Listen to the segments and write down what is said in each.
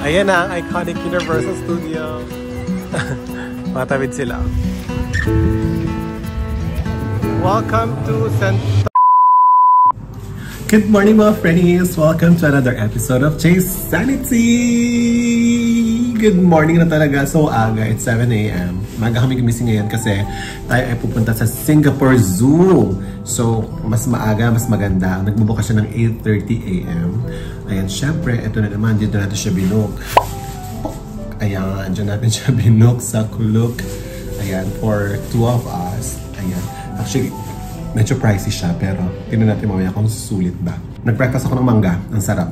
Ayan na ang iconic Universal Studios. Matawid sila. Welcome to Good morning mga friends! Welcome to another episode of Chase Sanity! Good morning na talaga. So aga, it's 7 AM. Maga kami gumising ngayon kasi tayo ay pupunta sa Singapore Zoo. So, mas maaga, mas maganda. Nagbubukas siya ng 8:30 AM. Ayan, syempre, ito na naman. Dito natin siya binook. Ayan, dyan natin siya binook sa Klook. Ayan, for 2 of us. Ayan. Actually, medyo pricey siya, pero tingnan natin mamaya kung sulit ba. Nag-breakfast ako ng mangga. Ang sarap.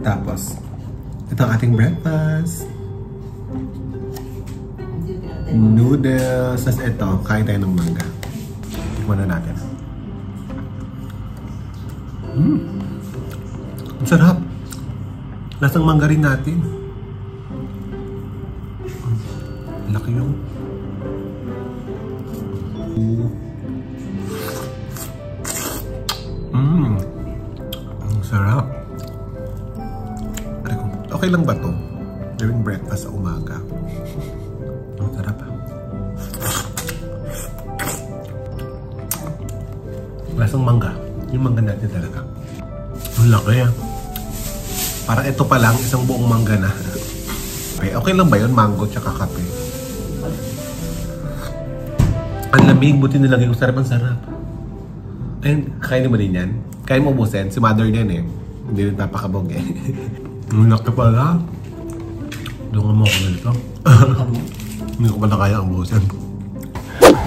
Tapos, ito ang ating breakfast. Noodles. Tapos ito, kain tayo ng mangga. Tikman na natin. Ang sarap. Lasang mangga rin natin. Laki yung ang sarap. Okay lang ba to? Gawing breakfast sa umaga. Ang sarap ha. Lasang mangga. Yung mangga natin talaga. Ang laki ha. Parang ito pa lang, isang buong mangga na. Okay lang ba yun? Mango tsaka kape. Ang lamig, buti nilagay ko. Sarap ang sarap. Ayun, kainin mo din yan. Kain mo ubusin. Si mother din eh. Hindi rin napakabog eh. Ang laki pala. Doon mo ako nito. Hindi ko pala kaya ubusin.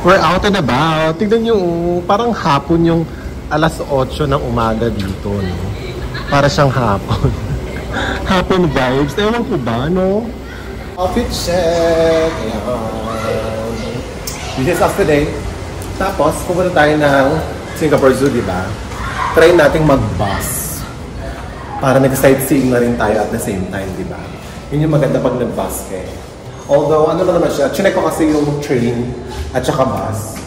We're out and about. Tignan nyo, parang hapon yung alas 8 ng umaga dito. No? Para siyang hapon. Hapon vibes. Ewan ko ba, no? Outfit check. Ayan. This is us today. Tapos, pupunta tayo ng Singapore Zoo, di ba? Try nating mag-bus. Para nag-sightseeing na rin tayo at the same time, di ba? Yun yung maganda pag nag-bus kayo. Although, ano ba naman siya? Chinek ko kasi yung train at saka bus.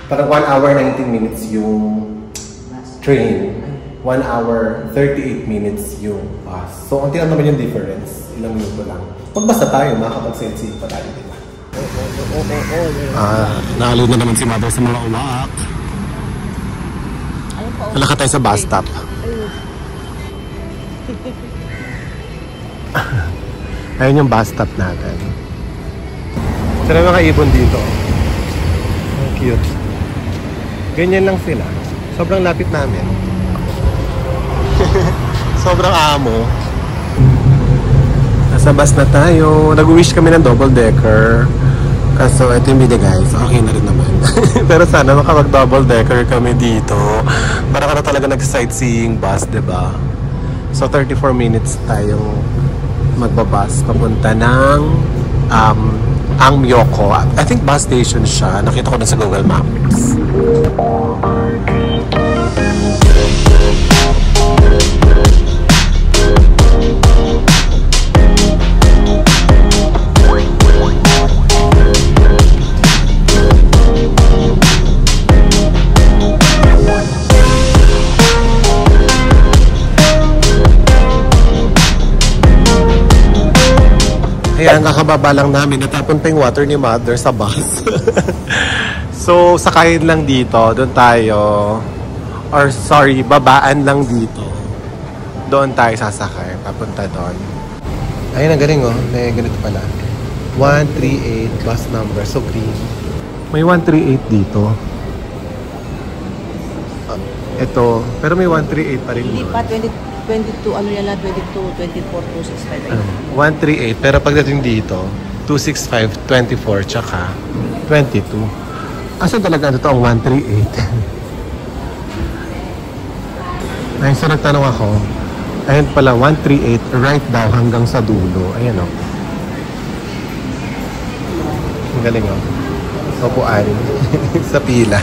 Parang 1 hour 19 minutes yung train. 1 hour 38 minutes yung bus. So, unti lang naman yung difference. Ilang minuto lang. Pag basta tayo, makakapag-sightseeing pa tayo, di ba? Nalo na naman si mother sa mga uwak. Alaka tayo sa bus stop. Ayun yung bus stop natin. Sila mga ibon dito. Ang cute. Ganyan lang sila. Sobrang lapit namin. Sobrang amo. Nasa bus na tayo. Nag-wish kami ng double decker. Kaso ito yung binigay. So okay na rin naman. Pero sana makapag-double decker kami dito. Para ka na talaga nag-sightseeing bus, diba? So 34 minutes tayong magbabas papunta ng Ang Myoko. I think bus station siya. Nakita ko na sa Google Maps. Ayan, kakababa lang namin. Natapon pa yung water ni mother sa bus. So, sakayin lang dito. Doon tayo. Or sorry, babaan lang dito. Doon tayo sasakay. Papunta doon. Ayun, ang galing oh. May ganito pala. 138 bus number. So, green. May 138 dito. Ito. Pero may 138 pa rin. Hindi pa, 22, ano yan lang, 22, 24, 265. 138, pero pagdating dito, 265, 24, tsaka 22. Asa talaga ito ang 138? Ayun, so nagtanong ako, ayun pala, 138, right daw hanggang sa dulo. Ayan o. Ang galing o. Upuan sa pila.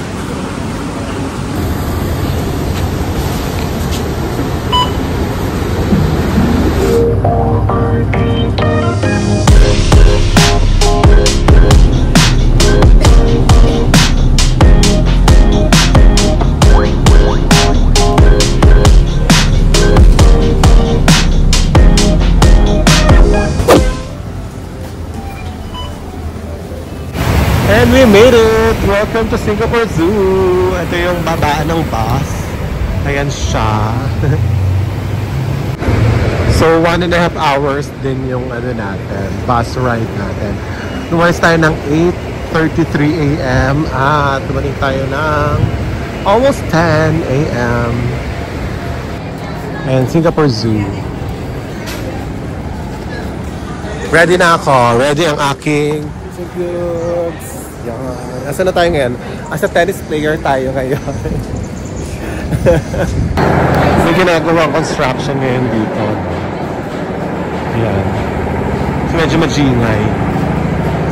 We made it! Welcome to Singapore Zoo! Ito yung babaan ng bus. Ayan siya. So, 1.5 hours din yung ano natin, bus ride natin. Lumayas tayo ng 8:33 a.m. at dumating tayo ng almost 10 a.m. And Singapore Zoo. Ready na ako. Ready ang aking goods. Yan. Asa na tayo ngayon? As a tennis player tayo ngayon. May ginagawang construction ngayon dito. Yan. So medyo magingay.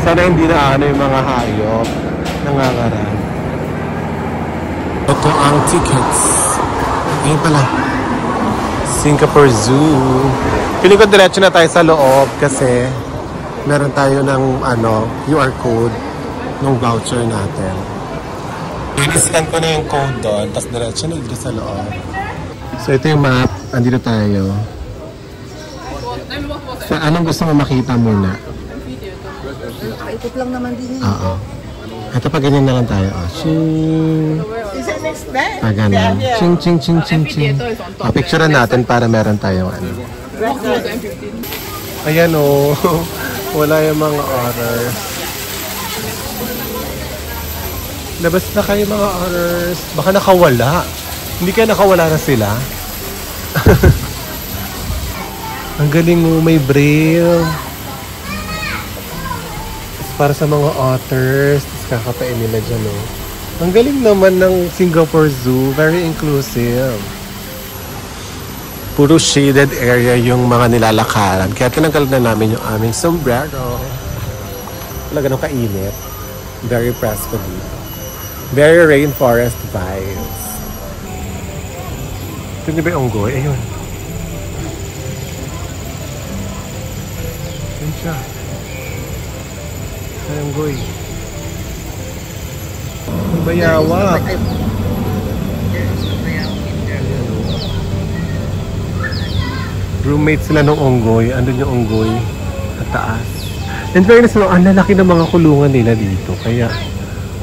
Sana hindi na ano yung mga hayop nangangaral. Ito ang tickets. Ayun pala. Singapore Zoo. Feeling ko diretso na tayo sa loob kasi meron tayo ng ano, QR code ng voucher natin. I-scan ko na yung code doon, tapos diretso na dito sa loob. So ito yung map, andito tayo. So, anong gusto mo makita muna? Nakaikot lang naman din yun. Oo. Ito pa ganyan na lang tayo. Ching! Ganun. Ching, ching, ching, ching, ching. Picturean natin para meron tayong ano. Ayan o. Wala yung mga otters. Labas na kayo mga otters. Baka nakawala. Hindi kaya nakawala na sila. Ang galing mo, may braille. Para sa mga otters. Tapos kakapain nila dyan o. Ang galing naman ng Singapore Zoo. Very inclusive. Puro shaded area yung mga nilalakaran. Kaya tinanggal na namin yung aming sombrero. Wala ganun kainit. Very pressful dito. Very rainforest vibes. Ito niyo ba yung unggoy? Ayun. Ayun siya. Ay, unggoy. Ang bayawak. Roommate sila ng unggoy. Andun yung unggoy sa taas. And fairness mo, ang lalaki ng mga kulungan nila dito. Kaya,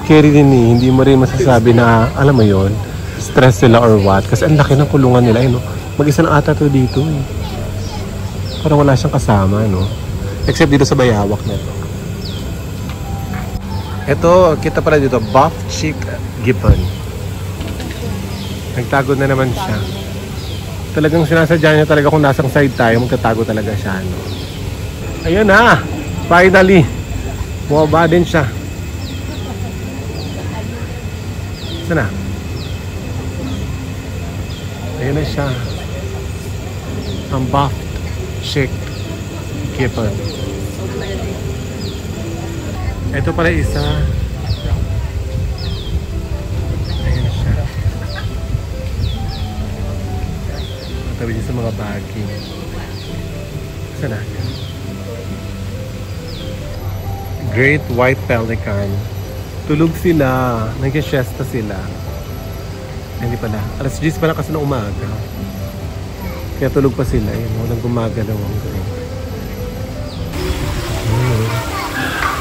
carry din eh. Hindi mo rin masasabi na, alam mo yon, stress sila or what. Kasi ang laki ng kulungan nila. Eh, no? Mag-isa na ata to dito eh. Parang wala siyang kasama, no? Except dito sa bayawak na ito. Ito, kita pala dito, Buff Chick Gibbon. Nagtago na naman siya. Talagang sinasadya niya talaga kung nasang side tayo, magtatago talaga siya, no? Ayun na! Finally! Bumaba din siya. Saan na? Ayun na siya. Ang Buff Chick Gibbon. Ito pala isa. Ayun siya. Tabi niya sa mga baging. Saan na? Great White Pelican. Tulog sila. Nag-siesta sila. Hindi pala. Alas 10 pala kasi ng umaga. Kaya tulog pa sila. Yun, walang gumagalaw ang galing.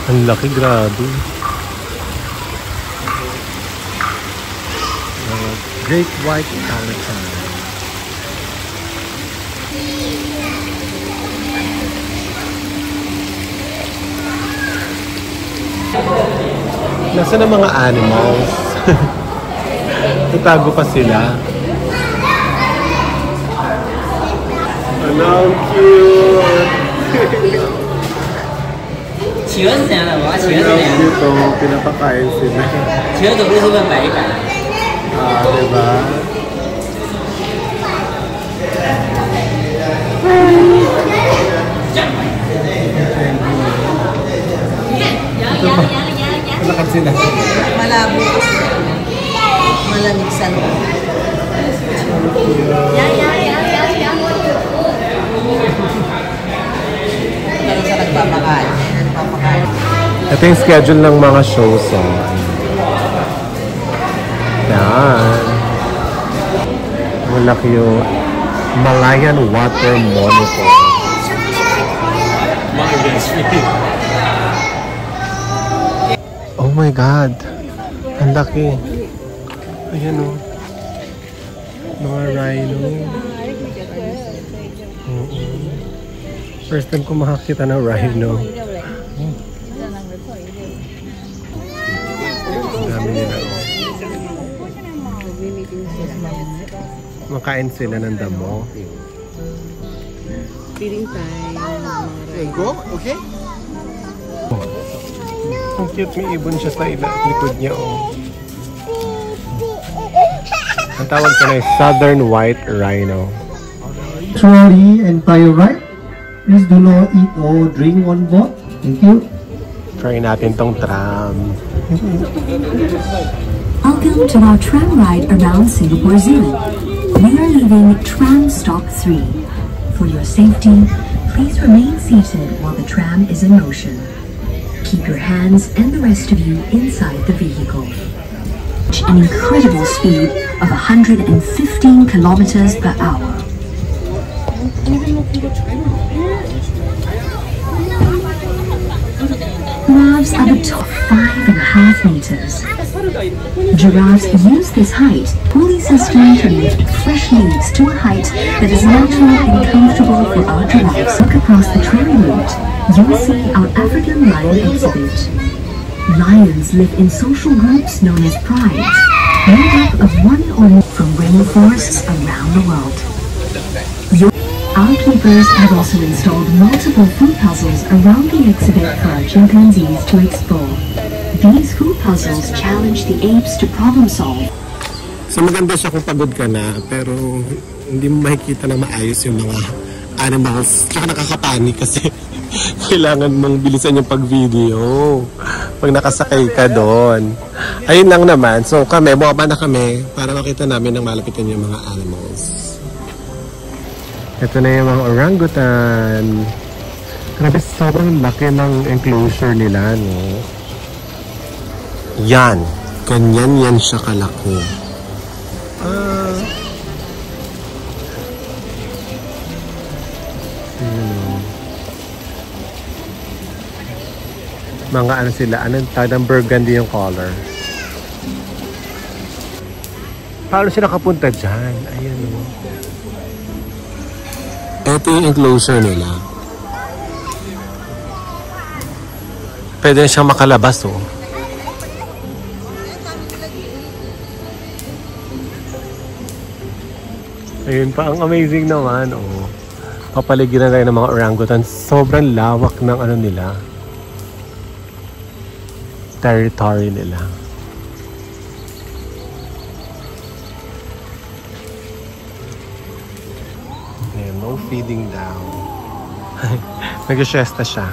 Ang laki, grabe. Great White Pelican. Nasaan ang mga animals? Tatago pa sila. Hello, cute! 企鹅是怎样的？我要企鹅是怎样的？ Dito, pinapakain sila. 企鹅走路是不是很美感？ Ah, diba? Malakad sila. Malabo kasi. Malamig sa loob. Ganun sa nagpapakain. Ito yung schedule ng mga shows. Yan. Malaki yung Malayan Water Monitor. Oh Oh my God. Ang laki. Ayan o. Mga rhino. First time ko makakita ng rhino. Ang dami nila. Makain sila ng damo. Feeding time. Go, okay? Ang cute, may ibon siya sa likod niya. Oh. Ang tawag ko na ay Southern White Rhino. Trolley and by your right. Please do not eat or drink on board. Thank you. Try natin tong tram. Welcome to our tram ride around Singapore Zoo. We are leaving tram stop 3. For your safety, please remain seated while the tram is in motion. Keep your hands and the rest of you inside the vehicle. An incredible speed of 115 kilometers per hour. Giraffes are the top 5.5 meters. Giraffes use this height pulley system to lift fresh leaves to a height that is natural and comfortable for our giraffes. Look across the tram route, you'll see our African lion exhibit. Lions live in social groups known as prides, made up of one or more from rainforests around the world. Our keepers have also installed multiple food puzzles around the exhibit for our chimpanzees to explore. These food puzzles challenge the apes to problem solve. So maganda siya kung pagod ka na, pero hindi mo makikita na maayos yung mga animals. Tsaka nakakapanik kasi kailangan mong bilisan yung pag-video pag nakasakay ka doon. Ayun lang naman. So kami, bumaba na kami para makita namin ng malapitan yung mga animals. Ito na yung mga orangutan. Grabe, sobrang laki ng enclosure nila, no? Yan. Ganyan yan siya kalaki. Mga ano sila, anong tadang burgundy yung color. Paano sila kapunta dyan? Ayan o. Ito yung enclosure nila. Pwede siyang makalabas o. Ayun pa, ang amazing naman o. Kapaligiran tayo ng mga orangutan. Sobrang lawak ng ano nila. Territory nila. Ayan, no feeding down. Nag-siesta siya.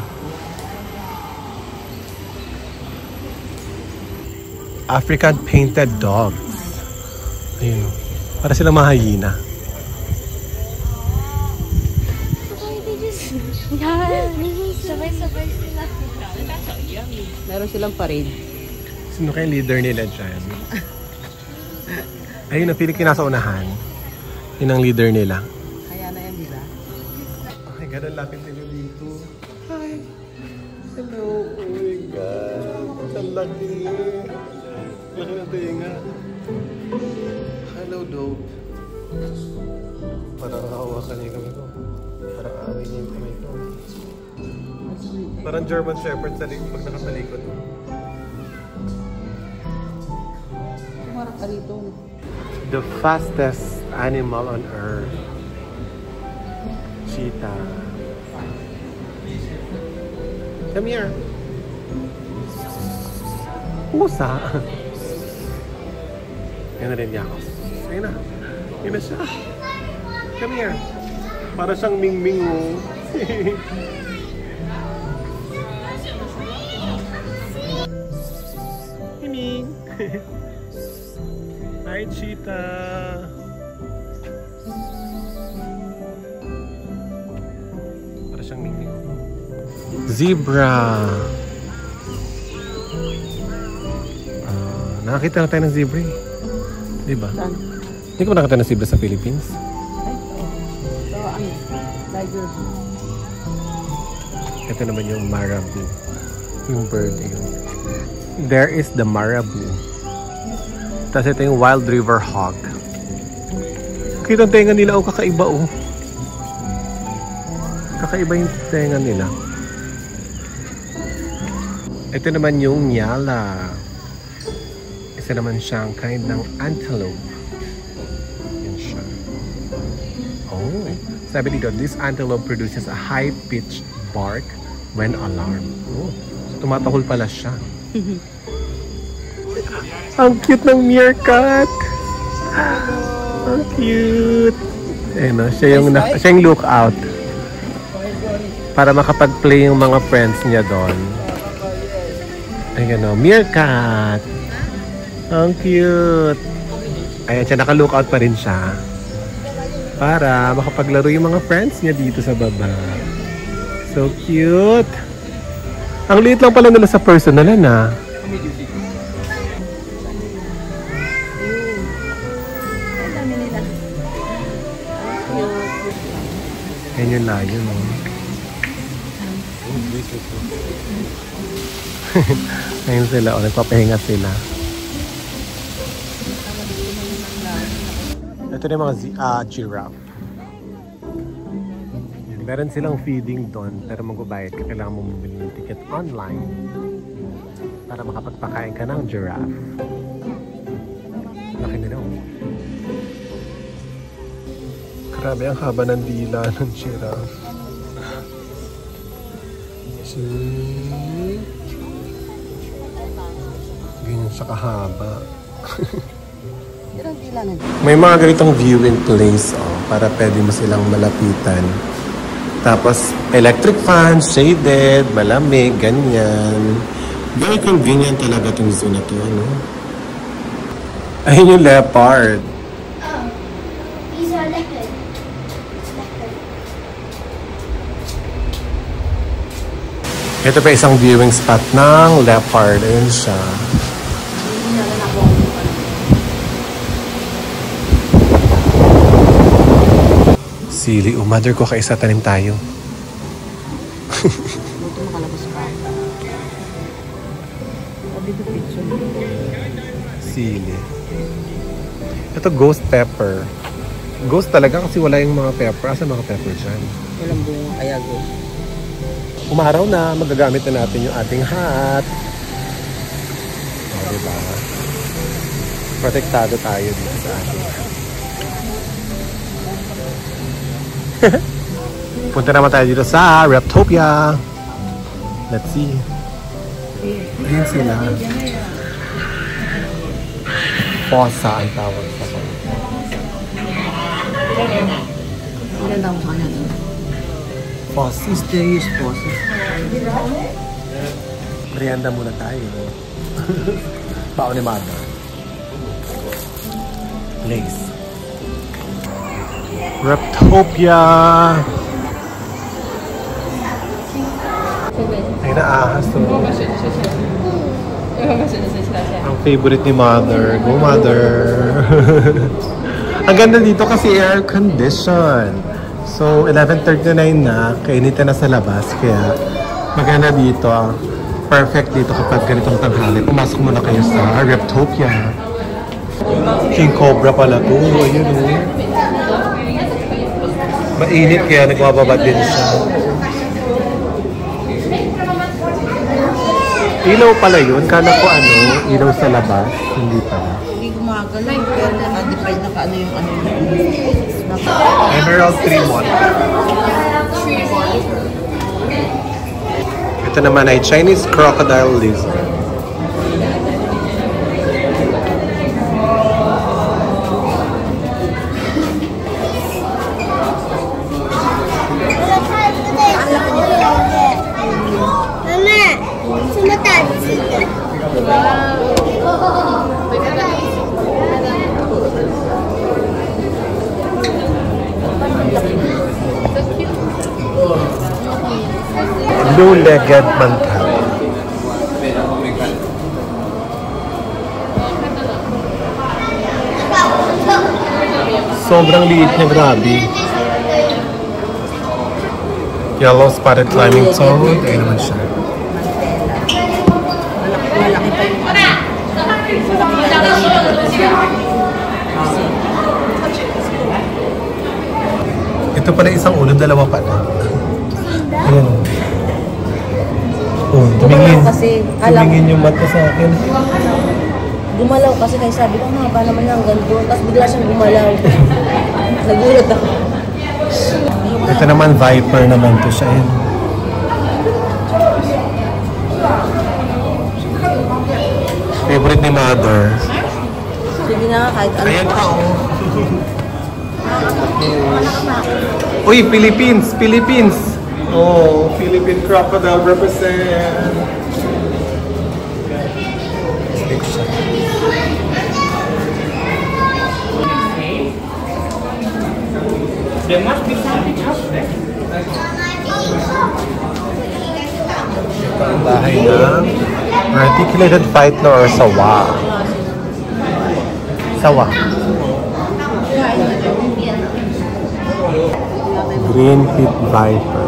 African painted dogs. Ayun, para silang mga hyena. Sabay-sabay sila. Meron silang parade. Sino kayong leader nila dyan? Ayun, napiling ko nasa unahan. Yun ang leader nila. Kaya na yan, di ba? Okay, ganun lapit nila dito. Hi! Hello! Oh my God! Ang laki! Laki na tinga. Hello, dog. Parang hawakan niya kami ko. Parang away niya yung kami ko. Parang German Shepherd sa pag nakatalikod. Marap ka rito. The fastest animal on earth. Cheetah. Come here. Pusa. Yan na rin niya ako. Ayun na. Ayun na siya. Come here. Para siyang ming-ming mo. Ming. Hi, cheetah. Para siyang ming-ming. Zebra. Nakakita na tayo ng zebra eh. Diba? Saan? Hindi ko nakakita ng zebra sa Philippines. So, ano? Tiger. Ito naman yung marabou. Yung bird yun. There is the marabou. Tapos ito yung wild river hog. Kita ang tenga nila, kakaiba kakaiba yung tenga nila. Ito naman yung nyala. Isa naman siyang kind ng antelope. Yan siya. Oh, sabi dito, this antelope produces a high-pitched bark when alarmed. Oh, so tumatahol pala siya. Ang cute ng meerkat! Ang cute! Ayun, siya yung lookout. Para makapag-play yung mga friends niya doon. Ayan o, meerkat! Ang cute! Ayan siya, naka-lookout pa rin siya. Para makapaglaro yung mga friends niya dito sa baba. So cute! Ang liit lang pala nila sa personalan ah. Ayan yung layo, no? Ayun sila, o, nagpapahinga sila. Ito na yung mga giraffe. Meron silang feeding doon, pero magbabayad ka, kailangan mo bumili ng ticket online para makapagpakain ka ng giraffe. Laki nila, oh. Grabe ang haba ng dila ng giraffe. Ganyan siya kahaba. May mga ganitong viewing place, oh, para pwede mo silang malapitan. Tapos, electric fan, shaded, malamig, ganyan. Very convenient talaga itong zoo na to, ano? Ayun yung leopard. Oh, these are leopard. Ito pa isang viewing spot ng leopard. Ayun siya. Sili, mother ko, kaisa tanim tayo. Buto makalabas pa. Dito picture. Sili. Ito ghost pepper. Ghost talaga kasi wala yung mga pepper. Asa mga pepper dyan? Walang bunga kaya ghost. Umaraw na, magagamit na natin yung ating hat. O, diba? Protektado tayo dito sa ating hat. Punta naman tayo dito sa Reptopia. Let's see. Ayan sila. Fossa ang tawag sa kanila. Ilan daw sa kanya? Fossa. Mysterious fossa. Merienda muna tayo. Pao ni Mother. Lace. Reptopia. Ay, naahas to. Ang favorite ni Mother. Go, Mother. Ang ganda dito kasi air condition. So, 11:39 na. Kainitan na sa labas. Kaya, maganda dito. Perfect dito kapag ganitong tanghali. Pumasok muna kayo sa Reptopia. King Cobra pala to. Ayun o. Mainit kaya nagmababa din siya. Ilaw pala yun. Kala ko ano, ilaw sa labas. Hindi pala. Hindi gumagalaw. Pero naka-define na kaano yung ano yun. Emerald Tree Monitor. Ito naman ay Chinese crocodile lizard. Blue-legged manta. Sobrang liit niya, grabe. Yellow spotted climbing toad. Ayun naman siya. Malaki pa yung Ito pala isang ulo, dalawa pala. Ayan. Oh, tumingin. Kasi, alam, Tumingin yung mata sa akin. gumalaw kasi kaya sabi ko, haba naman yan, ganito. Tapos bigla siyang gumalaw. Nagulat ako. Ito naman, Viper naman to siya. Ayan. Favorite ni Mother. Sige na, kahit ano. Ayan ka, oh. Uy, Philippines! Philippines! Oh, Philippine crocodile represent. There must be something else there. Ang bahay ng articulated python or sawa. Sawa. Green pit viper.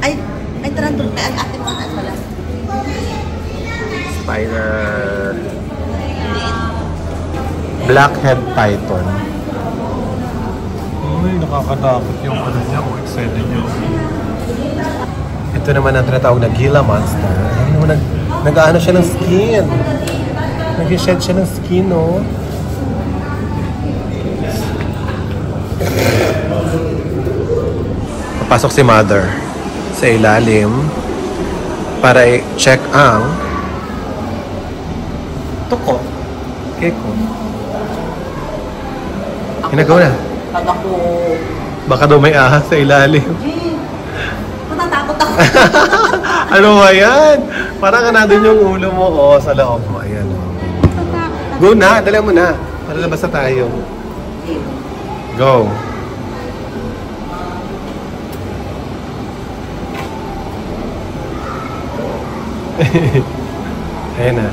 Ay, tarantula. Ay, ate mo, ano pala? Spider. Blackhead python. Uy, nakakatakot yung ano niya. Kung excited niyo. Ito naman ang tinatawag na Gila monster. Ay, naman nag-ano siya ng skin. Nag-shed siya ng skin, no? Papasok si Mother sa ilalim para i-check ang tuko. Keko. Ginagawa na. Pag ako, Baka daw may ahas sa ilalim. matatakot ako. Ano ba yan? Parang ka nandun yung ulo mo. Oo, sa loob mo. Ayan. Go na, dala mo na. Para labas na tayo. Go. Ayan na.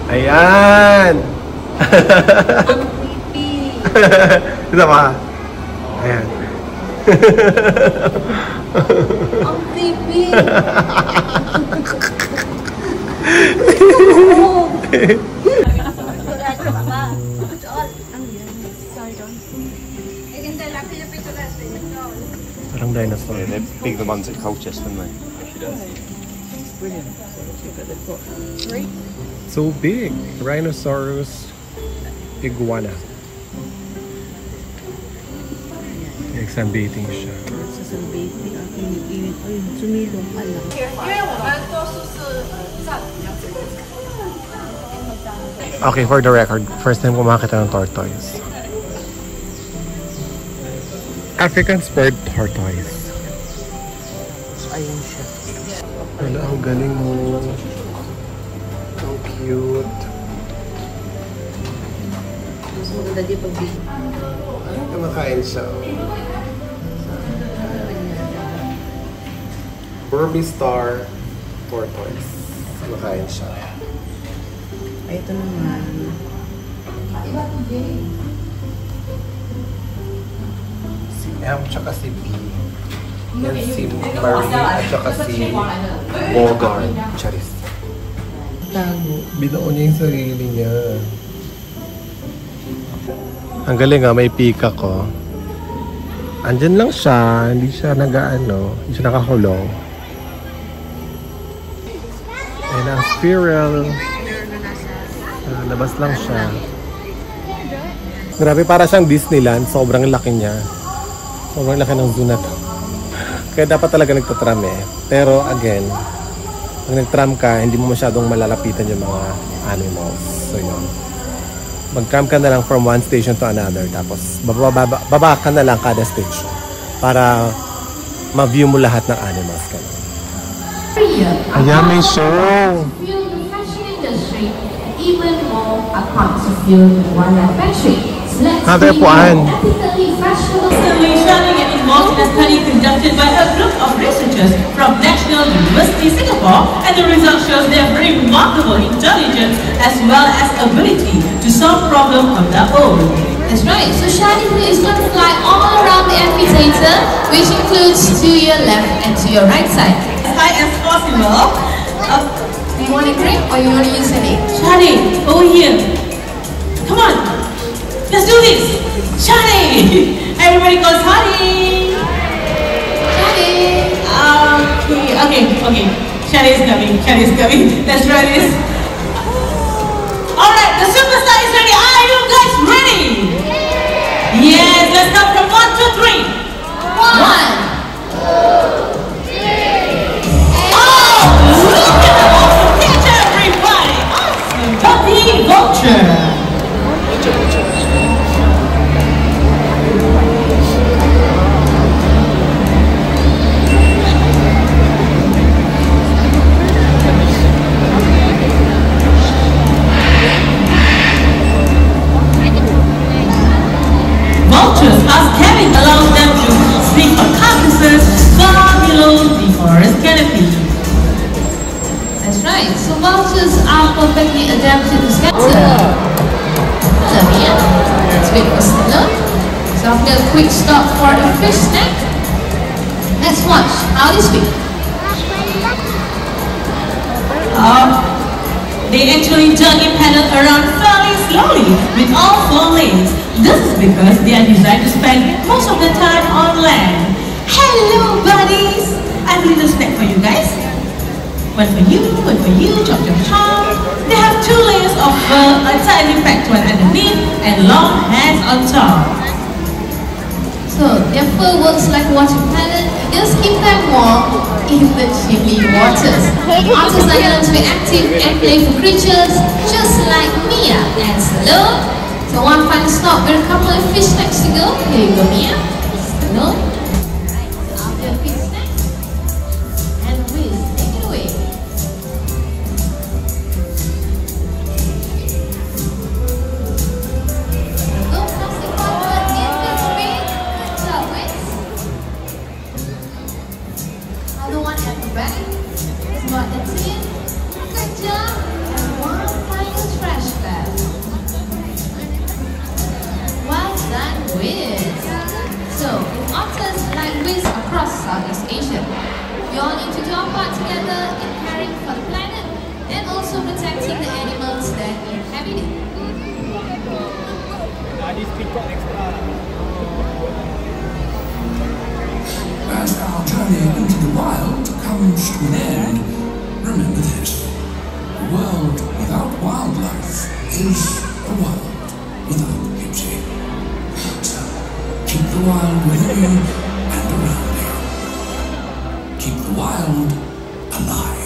Ayan! Ang creepy. Ito pa. Ayan. Ang creepy. Parang dinosaur. They're big, the ones at Colchester, aren't they? So big. Rhinoceros iguana. Sunbathing siya. Sa sunbathing, ang init. Ay, sumilong ka lang. Okay, for the record, first time ko makakita ng tortoise. African spurred tortoise. Ayun siya. Wala, ang galing mo. Ang cute. Mas maganda di pag big. Kumakain siya. Burmese star tortoise. Kumakain siya. Ay, ito naman. Si M tsaka si B. Yan si Marie at tsaka si Bogart. Charis. Tago. Binuo niya yung sarili niya. Ang galing nga, may pika ko. Andyan lang siya, hindi siya hindi siya nakakulong. And ang squirrel, labas lang siya. Grabe, para siyang Disneyland, sobrang laki niya. Sobrang laki ng zoo na to. Kaya dapat talaga nagtatram eh. Pero again, pag nagtram ka, hindi mo masyadong malalapitan yung mga animals. So yun. Mag-tram ka na lang from one station to another. Tapos baba ka na lang kada station para ma-view mo lahat ng animals ka na. Ayan, may show! Feel the fashion industry, even more accounts of fuel wildlife factory. Mother Puan. Recently showing and involved in a study conducted by a group of researchers from National University Singapore, and the result shows their very remarkable intelligence as well as ability to solve problems on their own. That's right. So Shani is going to fly all around the amphitheater, which includes to your left and to your right side. As high as possible. Do you want a grip or you want to use an egg? Shani Shadi, over here. Come on. Let's do this. Shadi. Everybody goes Shadi. Okay. Shadi is coming. Let's try this. Alright, the superstar is ready. Are you guys ready? Yes, let's count from 1, 2, 3. 1, 2, 3. Oh, look at the awesome picture, everybody. Awesome. Puppy Vulture. Vultures are scaling allows them to sleep on carcasses far below the forest canopy. That's right. So vultures are perfectly adapted to scatter. Hello, Mia. Let's wait for Stella. So after a quick stop for a fish snack, let's watch how they speak. They actually jogging paddle around fairly slowly with all 4 legs. This is because they are designed to spend most of the time on land. Hello, buddies! I have a little snack for you guys. One for you, chop chop chop. They have 2 layers of fur, a tightly packed one underneath, and long hairs on top. So their fur works like a water pellet. Just keep them warm in the chilly waters. Otters are known to be active and playful creatures, just like Mia and Stallone. So one final stop, there are a couple of fish snacks to go. Here you go, Mia. Stallone. After fish snacks, and Wiz, take it away. Go plastic forward in this big. Good job, Wiz. Other one at the back. Spot the tin. Good job. And one final trash bag. Well done, Wiz. So, if otters like Wiz across Southeast Asia, you all need to do our part together in caring for the planet and also protecting the animals that inhabit it. As our journey into the wild comes to an end, remember this: a world without wildlife is a world without beauty. So, keep the wild within you and around you. Keep the wild alive.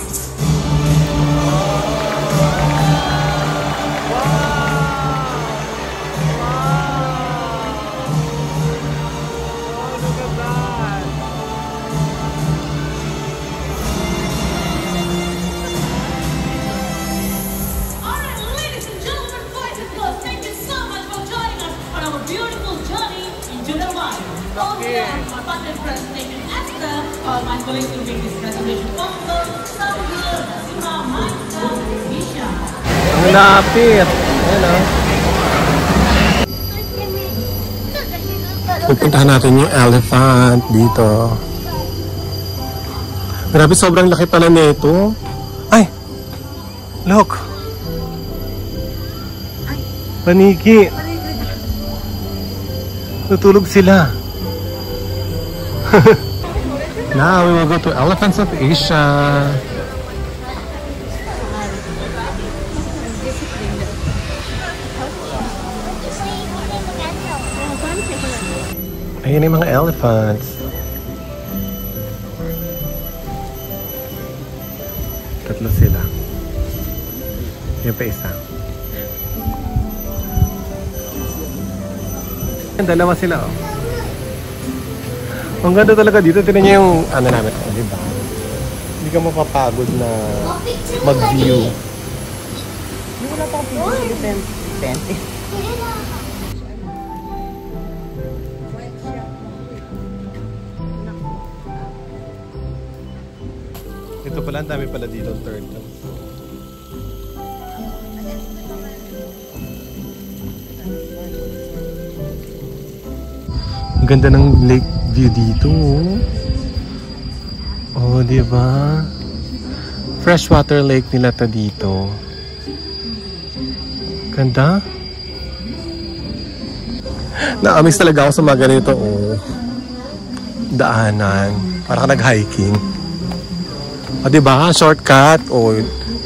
Alright, ladies and gentlemen, boys and girls, thank you so much for joining us on our beautiful journey into the wild. Also, my partner presentation Esther, my colleagues will make this presentation possible. Samuel, Nasima, myself, Misha. Ang lapit. Ayan o. Pupuntahan natin yung elephant dito. Grabe, sobrang laki pala nito. Ay! Look! Paniki! Tutulog sila. Now we will go to Elephants of Asia. Ayan yung mga elephants. Tatlo sila. Yan pa isa. Dalawa sila, oh. Ang ganda talaga dito. Tignan niyo yung ano namin, oh, diba? Hindi ka mapapagod na mag-view. Wala pa akong pente. Ito pala, ang dami pala dito, turtle. Ang ganda ng lake view dito. Oh, di ba? Freshwater lake nila to dito. Ganda. Na-amaze talaga ako sa mga ganito, oh. Daanan. Para ka nag-hiking. O, diba? Shortcut. O,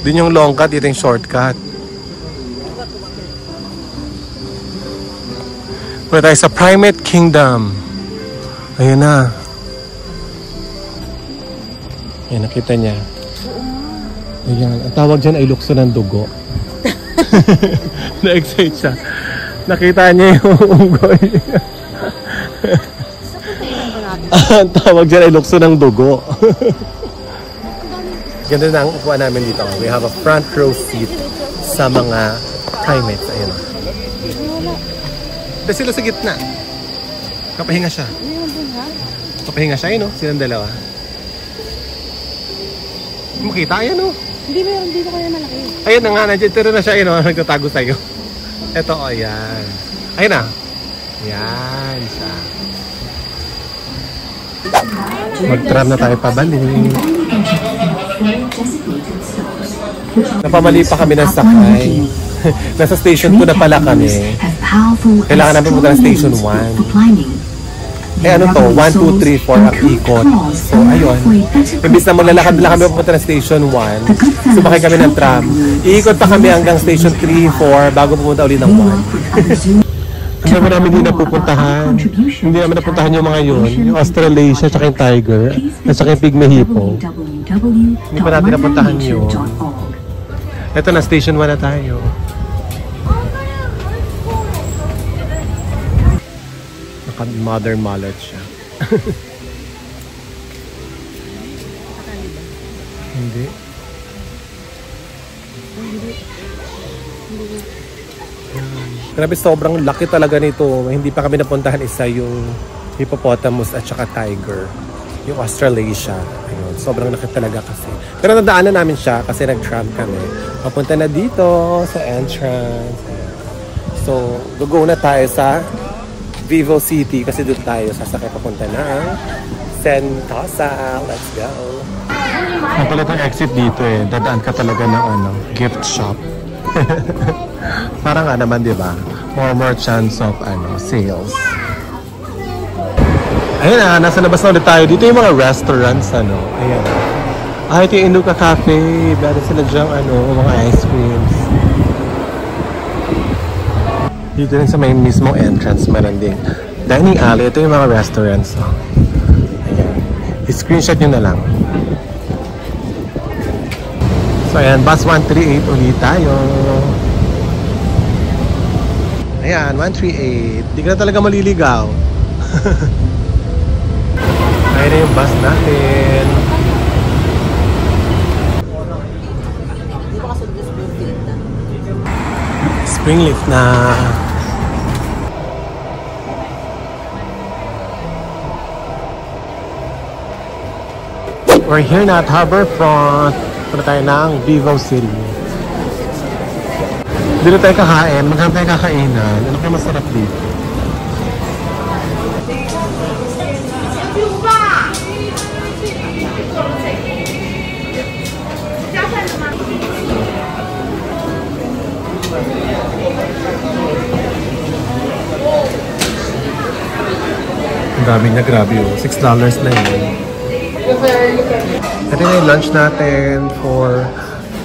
dun yung long cut, ito yung shortcut. Punta tayo sa Primate Kingdom. Ayun na. Ayan, nakita niya. Ayan. Ang tawag dyan ay lukso ng dugo. Na-excite siya. Nakita niya yung unggoy. Ang tawag dyan ay lukso ng dugo. Ganda na ang upuan namin dito. We have a front row seat sa mga primates. Ayun o. Sila sa gitna. Kapahinga siya. Kapahinga siya. Ayun o. Silang dalawa. Makita? Ayan o. Hindi meron dito kaya malaki. Ayun na nga. Nandiyan na siya. Ayun o. Nagtatago sa'yo. Ito o. Ayan. Ayun na. Ayan siya. Mag-tram na tayo pabalik. Napamali pa kami ng sakay. Nasa station 2 na pala kami. Kailangan namin pumunta ng station 1. Eh ano to? 1, 2, 3, 4 ang ikot. So ayun. Imbis na maglalakad lang kami pupunta ng station 1. Sumakay kami ng tram. Iikot pa kami hanggang station 3, 4 bago pumunta ulit ng 1. Hindi naman namin hindi napupuntahan. Hindi naman napuntahan yung mga yun. Yung Australasia, tsaka yung tiger, at tsaka yung pygmy hippo. Hindi pa natin napuntahan yun. Ito na, station 1 na tayo. Naka-mother mallet siya. Hindi. Grabe, sobrang laki talaga nito. Hindi pa kami napuntahan isa yung hippopotamus at saka tiger. Yung Australasia. Ayun, sobrang laki talaga kasi. Pero nadaanan namin siya kasi nag-tram kami. Papunta na dito sa entrance. Ayun. So, go na tayo sa Vivo City kasi doon tayo sasakay papunta na Sentosa. Let's go! Ang pala itong exit dito eh. Dadaan ka talaga ng gift shop. Parang nga naman, di ba? More chance of sales. Ayun na, nasa labas na ulit tayo. Dito yung mga restaurants, Ayan. Ito yung Inuka Cafe. Meron sila dyang, mga ice creams. Dito rin sa may mismong entrance, meron din dining alley. Ito yung mga restaurants, Ayan. I-screenshot nyo na lang. So, ayan. Bus 138 ulit tayo. Ayan, 138. Di ka na talaga maliligaw. Ayan na yung bus natin. Spring lift na. We're here na at Harbourfront. Punta tayo ng Vivo City. Dito tayo kakain. Maghanap tayo kakainan. Ano kaya masarap dito? Ang dami niya, grabe oh. $6 na yun. Ito na yung lunch natin for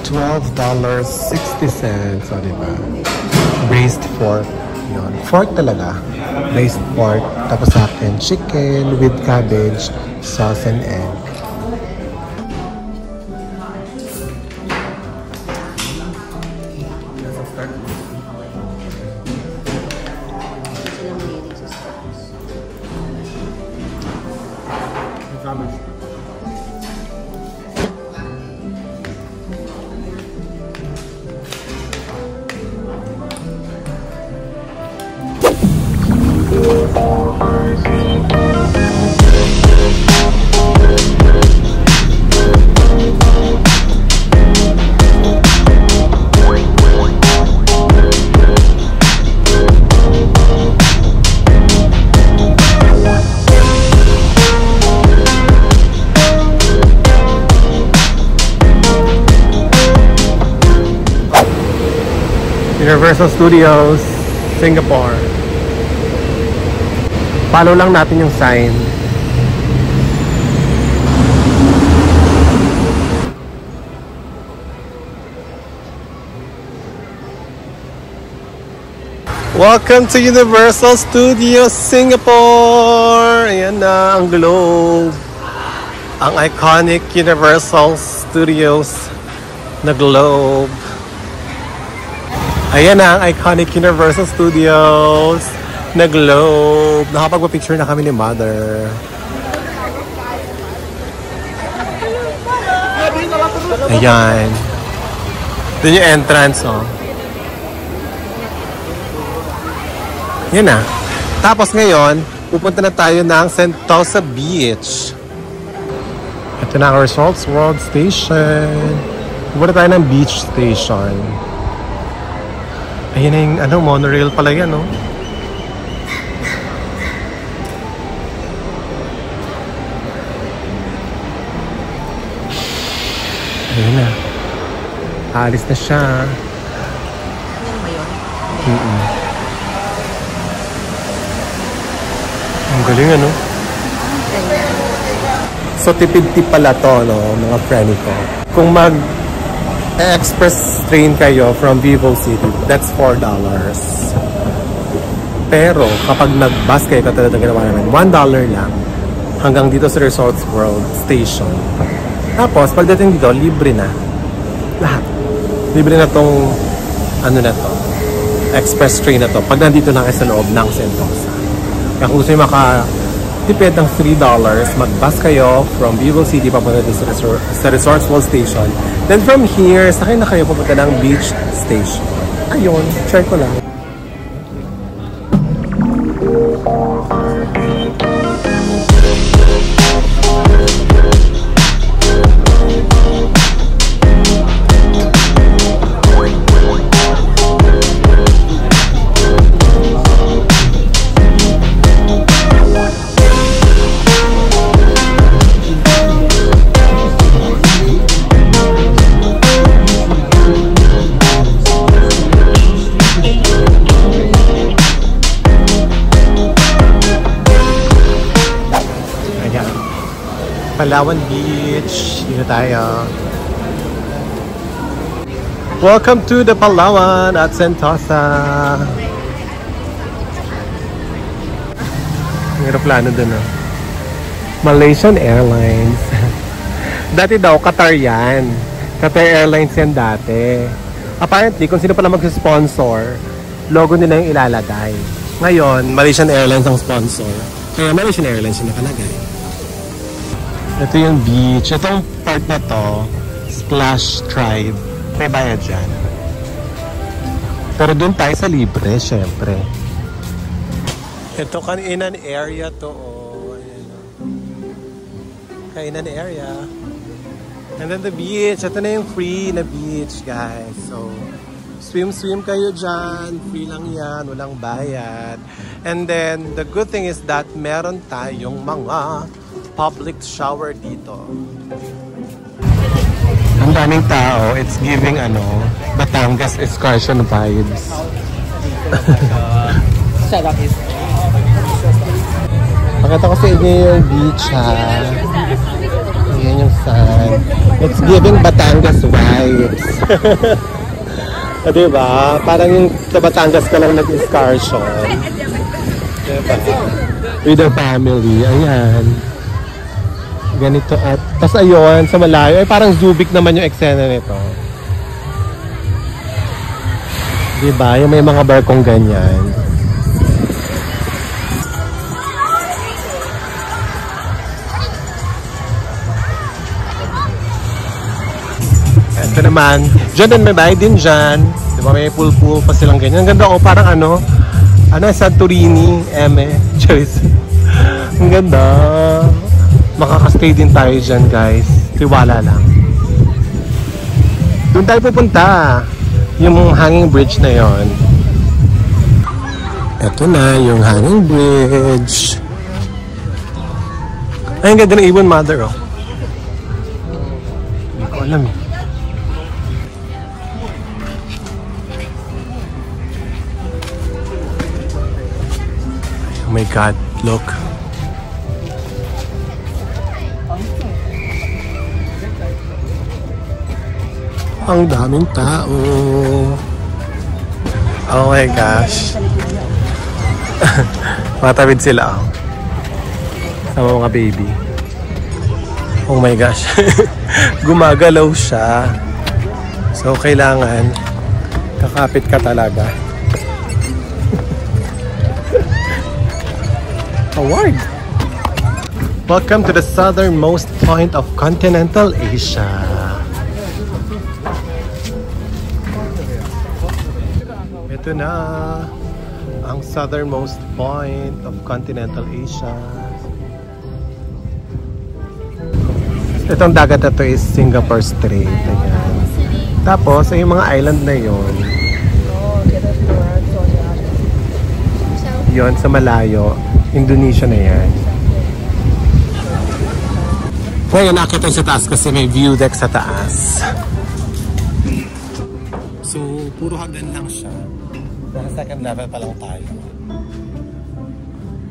$12.60. So, diba? Braised pork. Yun. Pork talaga. Braised pork. Tapos sa akin, chicken with cabbage, sauce, and egg. Universal Studios, Singapore. Follow lang natin yung sign. Welcome to Universal Studios Singapore! Ayan na ang globe. Ang iconic Universal Studios na globe. Ayan na ang iconic Universal Studios na globe. Nakapagpa-picture na kami ni Mother. Ayan. Doon yung entrance, oh. Yan na. Tapos ngayon, pupunta na tayo ng Sentosa Beach. Ito na ang Resorts World Station. Pupunta tayo ng beach station. Ayan na yung monorail pala yan, no? Ayan na. Alis na siya. Yan ba yun? Ang galing, ano? So, tipid-tip pala to, no, mga friend ko. Kung mag-express train kayo from Vivo City, that's $4. Pero, kapag nag-bus kayo, katulad na ginawa namin, $1 lang hanggang dito sa Resorts World Station. Tapos, pagdating dito, libre na. Lahat. Libre na tong, na to, express train na to. Pag nandito na kayo sa loob ng Sentosa. Kaya kung gusto nyo makatipid ng $3, mag-bus kayo from Vivo City papunta sa Resorts World Station. Then from here, sakay na kayo papunta ng beach station. Ayun, share ko lang. Palawan Beach. Dito tayo. Welcome to the Palawan at Sentosa. Ang aeroplano dun, oh. Malaysian Airlines. Dati daw, Qatar yan. Qatar Airlines yan dati. Apparently, kung sino pala mag-sponsor, logo nila yung ilalagay. Ngayon, Malaysian Airlines ang sponsor. Kaya Malaysian Airlines yung nakalagay. Ito yung beach. Itong part na to, Splash Tribe. May bayad dyan. Pero dun tayo sa libre, syempre. Ito kainan area to. Oh. Kainan area. And then the beach. Ito na yung free na beach, guys. So, swim kayo dyan. Free lang yan. Walang bayad. And then, the good thing is that meron tayong mga public shower dito. Ang daming tao. It's giving Batangas excursion vibes. Pakita ko sa inyo yung beach, ha. Ayan yung sun. It's giving Batangas vibes. Diba? Parang yung sa Batangas ka lang nag-excursion. Diba? With the family. Ayan. Ganito at tas ayun sa malayo ay parang Zubik naman yung eksena nito. Diba? Yung may mga barkong ganyan. Ito naman. Diyan din may bahay din dyan. Diba? May pool pa silang ganyan. Ang ganda ko parang Santorini, Choice. Ang ganda. Makakastay din tayo dyan, guys. Tiwala lang. Doon tayo pupunta. Yung hanging bridge na yon. Ito na yung hanging bridge. Ay, ang ganda ng ibon, Mother, oh. Hindi ko alam, eh. my God, look. Ang daming tao. Oh my gosh. Matawid sila. Sama mga baby. Oh my gosh. Gumagalaw siya. So kailangan kakapit ka talaga. Award! Welcome to the southernmost point of continental Asia. Ito na ang southernmost point of continental Asia. Itong dagat na to is Singapore Strait. Ayan. Tapos, ay yung mga island na yon. Yon sa malayo. Indonesia na yan. Ngayon, nakita sa taas kasi may view deck sa taas. So, puro hagdan lang siya. Nasa second level pa lang tayo.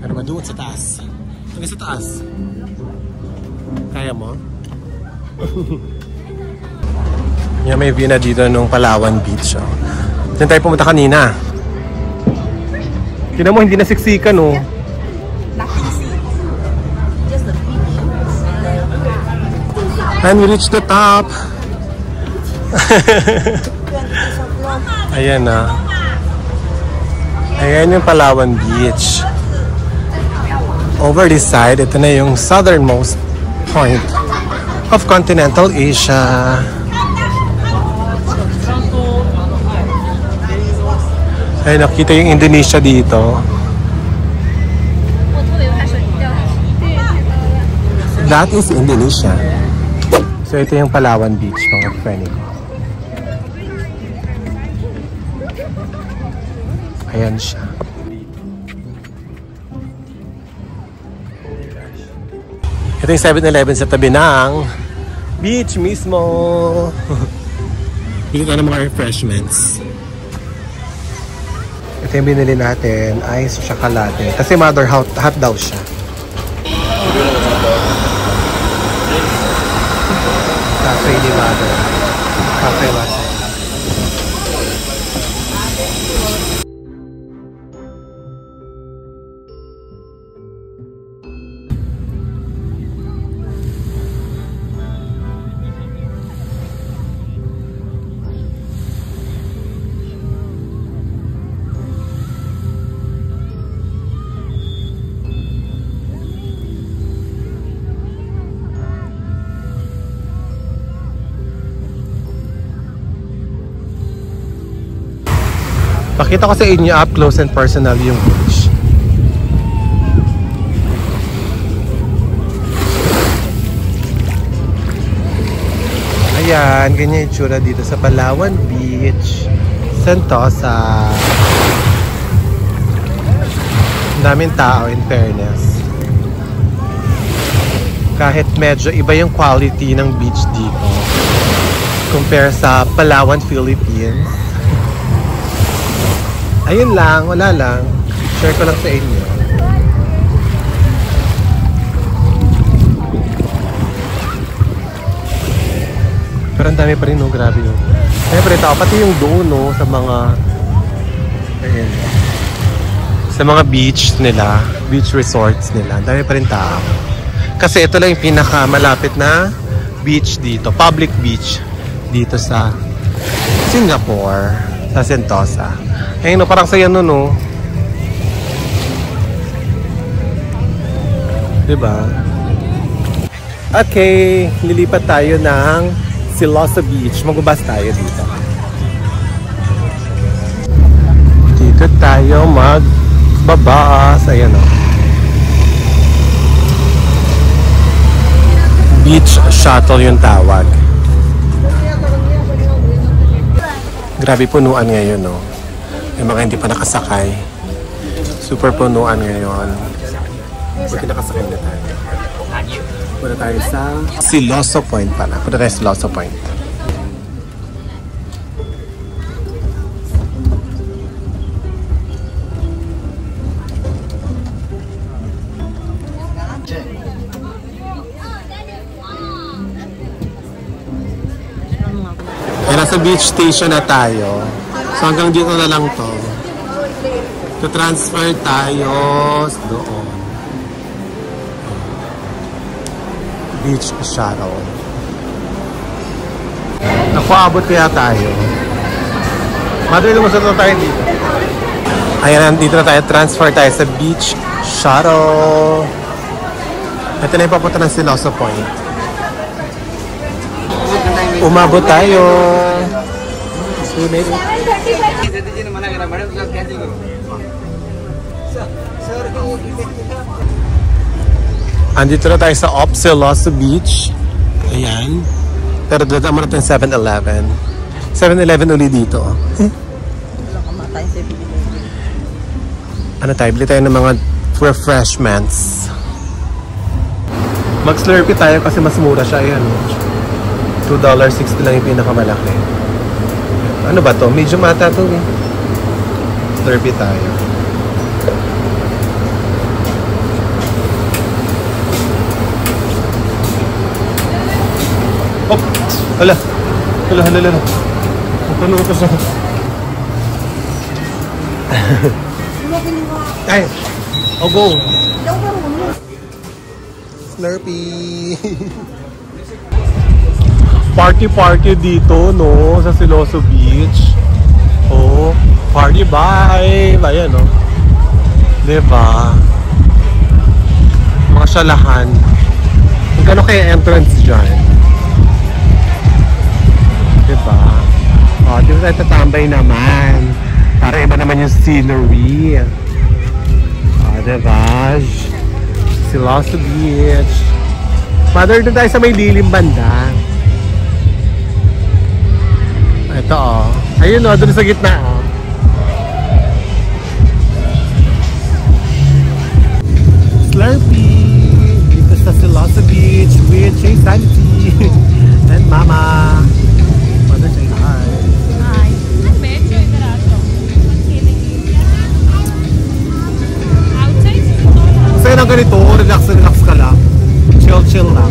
Pero ba doon sa taas? Hanggang sa taas. Kaya mo? Yan, may view na dito nung Palawan Beach. Oh. Diyan tayo pumunta kanina. Tignan mo, hindi nasiksikan oh. And we reached the top. Ayan na. Ayan yung Palawan Beach. Over this side, ito na yung southernmost point of continental Asia. Ay, nakita yung Indonesia dito. That is Indonesia. So ito yung Palawan Beach, mga friend ko. Ayan siya. Ito yung 7-Eleven sa tabi ng beach mismo. Bili ka ng mga refreshments. Ito yung binili natin, ice chocolate. Kasi mother hot daw siya. Cafe ni mother. Cafe latte. Pakita ko sa inyo up close and personal yung beach. Ayan, ganyan yung tsura dito sa Palawan Beach, Sentosa. Ang daming tao, in fairness. Kahit medyo iba yung quality ng beach dito compare sa Palawan, Philippines. Ayun lang, wala lang. Share ko lang sa inyo. Pero ang dami pa rin, no? Grabe yun. Siyempre, tao, pati yung doon, no? Sa mga ayun, sa mga beach nila, beach resorts nila, ang dami pa rin tao. Kasi ito lang yung pinakamalapit na beach dito, public beach dito sa Singapore, sa Sentosa. Ayun, no, parang saya nun, no? Diba? Okay, lilipat tayo ng Siloso Beach. Magbabas tayo dito. Dito tayo magbabas. Ayan, no? Beach shuttle yung tawag. Grabe punuan ngayon, no? Yung mga hindi pa nakasakay. Super punuan ngayon. Buti nakasakay na tayo. Punta tayo sa Siloso Point pala. Punta tayo sa Siloso Point. nasa beach station na tayo. So hanggang dito na lang to. To-transfer tayo doon. Beach shuttle. Naku, abot kaya tayo. Madali lumusot na tayo dito. Ayan, dito na tayo. Transfer tayo sa beach shuttle. Ito na yung papunta ng Siloso Point. Umabot tayo. Andito na tayo sa Siloso Beach. Ayan. Pero dadaan mo natin 7-Eleven. 7-Eleven ulit dito. Ano tayo? Bili tayo ng mga refreshments. Mag-Slurpee tayo kasi mas mura siya. Ayan. $2.60 lang yung pinakamalaki. Ano ba to? Medyo mata to eh. Slurpee tayo. Oh! Hala! Hala, hala, hala. Paano ito sa... Ay! Oh, go! Slurpee! Party dito, no? Sa Siloso Beach. Oh, party vibe! Ayan, no? Diba? Mga syalahan. Magkano kaya entrance dyan? Diba? O, di ba tayo tatambay naman? Para iba naman yung scenery. O, diba? Siloso Beach. Mother, doon tayo sa may lilim banda. Ito, o. Ayun, o. Doon sa gitna, o. Slurpee! Dito sa Siloso Beach with Jay Santi and Mama. Mother, say hi. Hi. Medyo iterato. Outside? Sa'yo lang ganito, relax ka lang. Chill lang.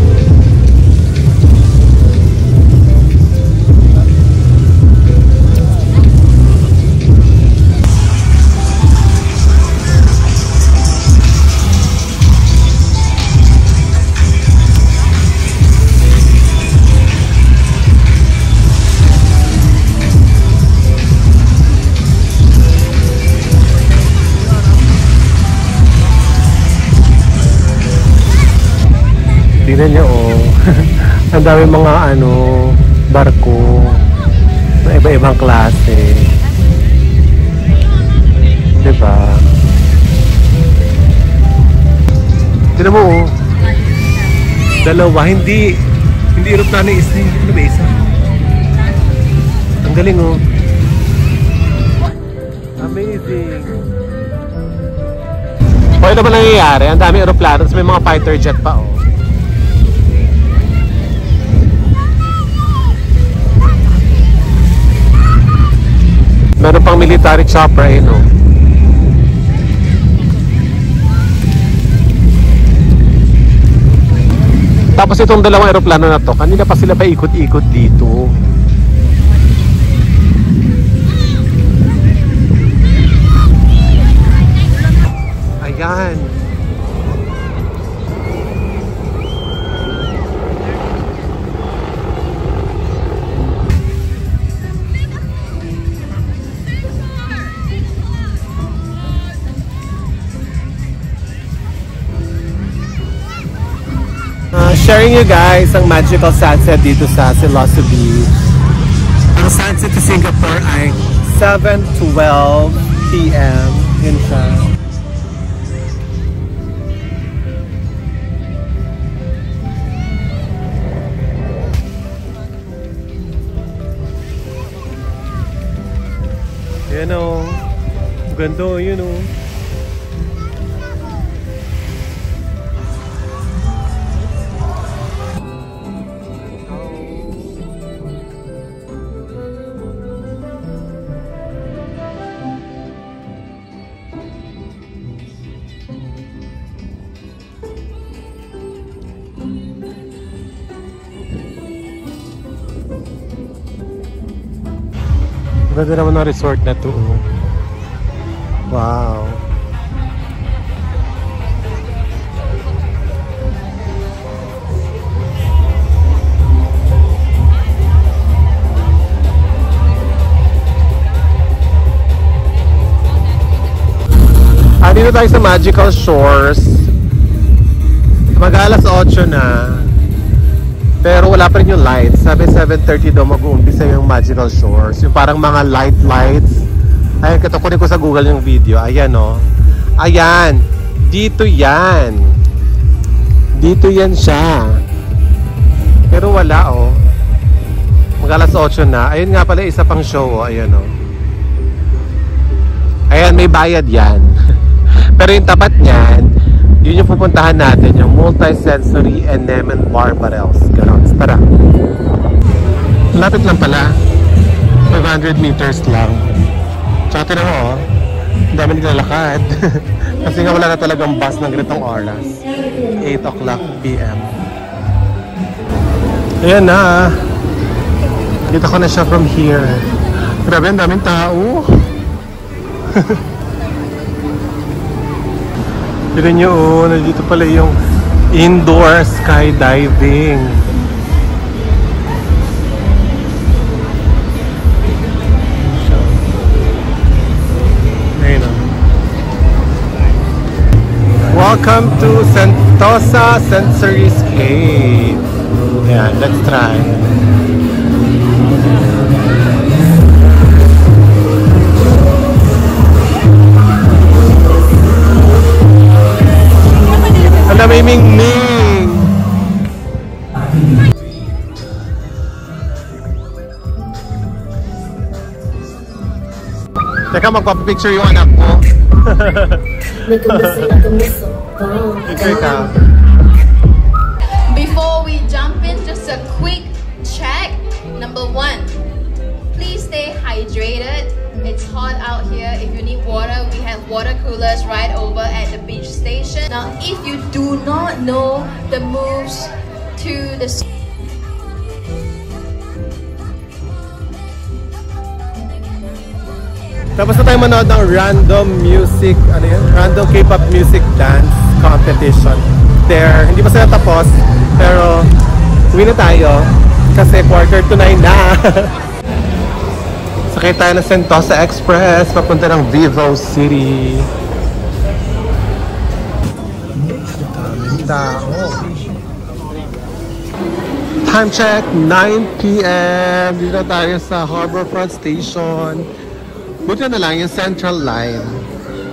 Tingnan nyo, oh. Ang dami mga barko na iba-ibang klase. Diba? Tingnan mo, oh. Dalawa, hindi aeroplano isa. Ano ba isa? Ang galing, oh. Amazing. O, ito ba nangyayari? Ang dami aeroplano, may mga fighter jet pa, oh. Meron pang military chopper, eh, no? Tapos itong dalawang aeroplano na to, kanina pa sila pa ikot-ikot dito. Ayan. Sharing you guys ang magical sunset dito sa Siloso Beach. Ang sunset sa Singapore ay 7:12 PM. Yun siya. Yan o. Ganda o, yun o. Ganda naman ng resort na to. Wow. Dito tayo sa Magical Shores. Mag-alas 8 na. Pero wala pa rin yung lights. Sabi 7:30 daw mag-uumpisa yung Magical Shores. Yung parang mga lights. Ayan, katukunin ko sa Google yung video. Ayan o. Ayan. Dito yan. Dito yan siya. Pero wala o. Mag-alas 8 na. Ayun nga pala, isa pang show o. Ayan o. Ayan, may bayad yan. Pero yung tapat niyan, yun yung pupuntahan natin, yung Multi-Sensory and Nemen Barbarels. Ganon. Tara. Lapit lang pala. 500 meters lang. Tsaka tinan mo, ang dami naglalakad. Kasi nga wala na talagang bus ng ganitong oras. 8 o'clock p.m. Ayan na. Kita ko na siya from here. Grabe, ang daming tao. Tignan nyo, nandito pala yung indoor skydiving. Ayun o. Welcome to Sentosa Sensory Escape. Yeah, let's try. May ming-ming. Teka, magpapapicture yung anak mo. Before we jump in, just a quick check. Number 1, please stay hydrated. It's hot out here. If you need water, we have water coolers right over at the beach station. Now, if you do not know the moves to the Tapos na tayo manood ng random music, ano yun? Random K-pop music dance competition. There, hindi pa sila tapos, pero uwi na tayo kasi 8:45 na. Sakay tayo ng Sentosa Express papunta ng Vivo City. Daming tao. Time check, 9 p.m. Dito tayo sa Harbourfront Station. Buti na lang yung Central Line.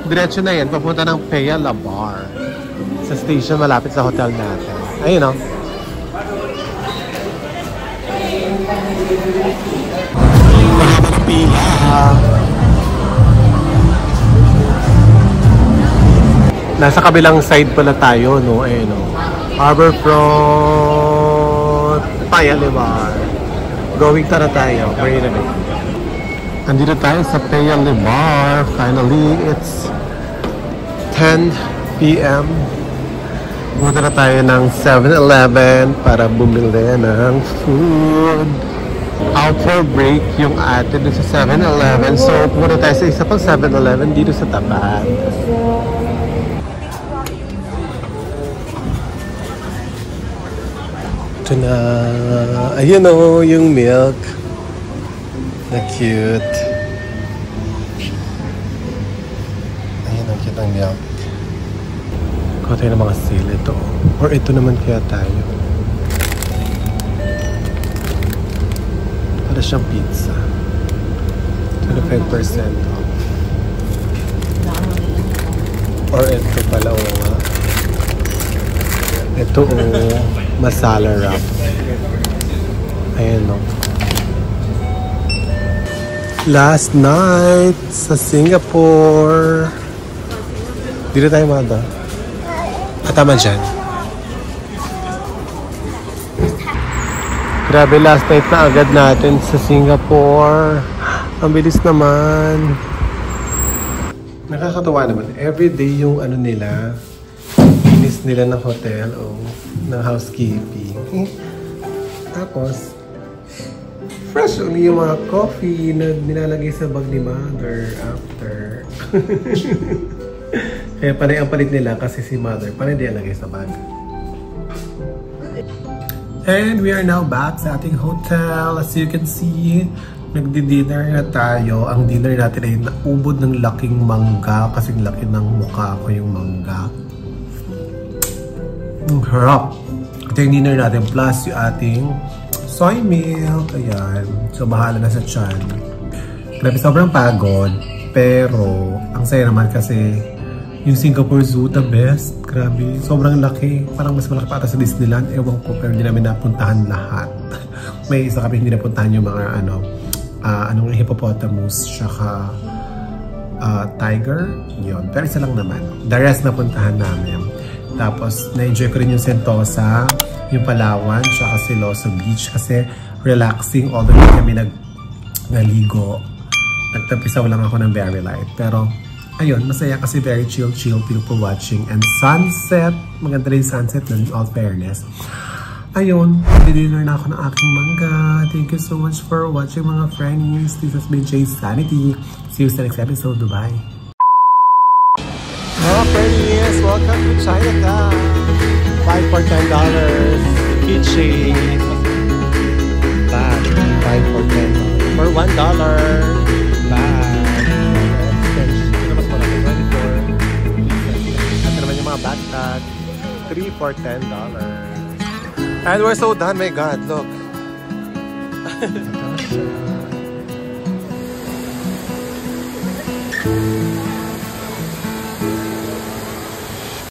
Diretso na yan, papunta ng Paya Labar. Sa station malapit sa hotel natin. Ayun o. Mahaba ng pila. Nasa kabilang side pala tayo, no? Ayun o. Harbourfront Paya Labar. Going tara tayo. Wait a minute. Andito tayo sa Paya Labar. Finally, it's 10 p.m. Pumunta na tayo ng 7-Eleven para bumili ng food. Out for break yung atin sa 7-Eleven. So, pumunta tayo sa isa pang 7-Eleven dito sa tapat. Ito na. Ayun o, yung milk. Na cute. Ayun, ang cute ng milk. Kuha tayo ng mga sale ito. Or ito naman kaya tayo. Para siyang pizza. 25% off. Or ito pala o nga. Ito o, masala wrap. Ayan o. Last night sa Singapore. Dito tayo mada. Tama dyan. Grabe, last night na agad natin sa Singapore. Ang bilis naman. Nakakatawa naman. Everyday yung ano nila, inis nila ng hotel o ng housekeeping. Tapos, Fresh uli yung mga coffee na nilalagay sa bag ni Mother after. Kaya panay ang palit nila kasi si Mother panay din lagay sa bag. And we are now back sa ating hotel. As you can see, nagdi-dinner na tayo. Ang dinner natin ay naubod ng laking mangga kasing laki ng mukha ko yung mangga. Ang harap. Ito yung dinner natin plus yung ating soy milk. Ayan. So, bahala na sa tiyan. Grabe, sobrang pagod. Pero, ang saya naman kasi yung Singapore Zoo, the best. Grabe. Sobrang laki. Parang mas malaki pa ata sa Disneyland. Ewan ko, pero hindi namin napuntahan lahat. May isa kami hindi napuntahan yung mga anong hippopotamus, tsaka tiger. Yun. Pero isa lang naman. The rest napuntahan namin. Tapos, na-enjoy ko rin yung Sentosa, yung Palawan, tsaka Siloso Beach kasi relaxing. All the way kami naligo. Nagtapisaw lang ako ng very light. Pero, ayun, masaya kasi very chill people watching. And sunset, maganda rin sunset in all fairness. Ayun, dinner na ako ng aking mangga. Thank you so much for watching mga friends. This has been Jay's Sanity. See you sa next episode. Bye! Mga friends, welcome to Chinatown. 5 for $10. Keychain. Bag. 5 for $10. For $1. Bag. Ito na mas malaki. 24. Ito naman yung mga backpack. 3 for $10. And we're so done, my God, look.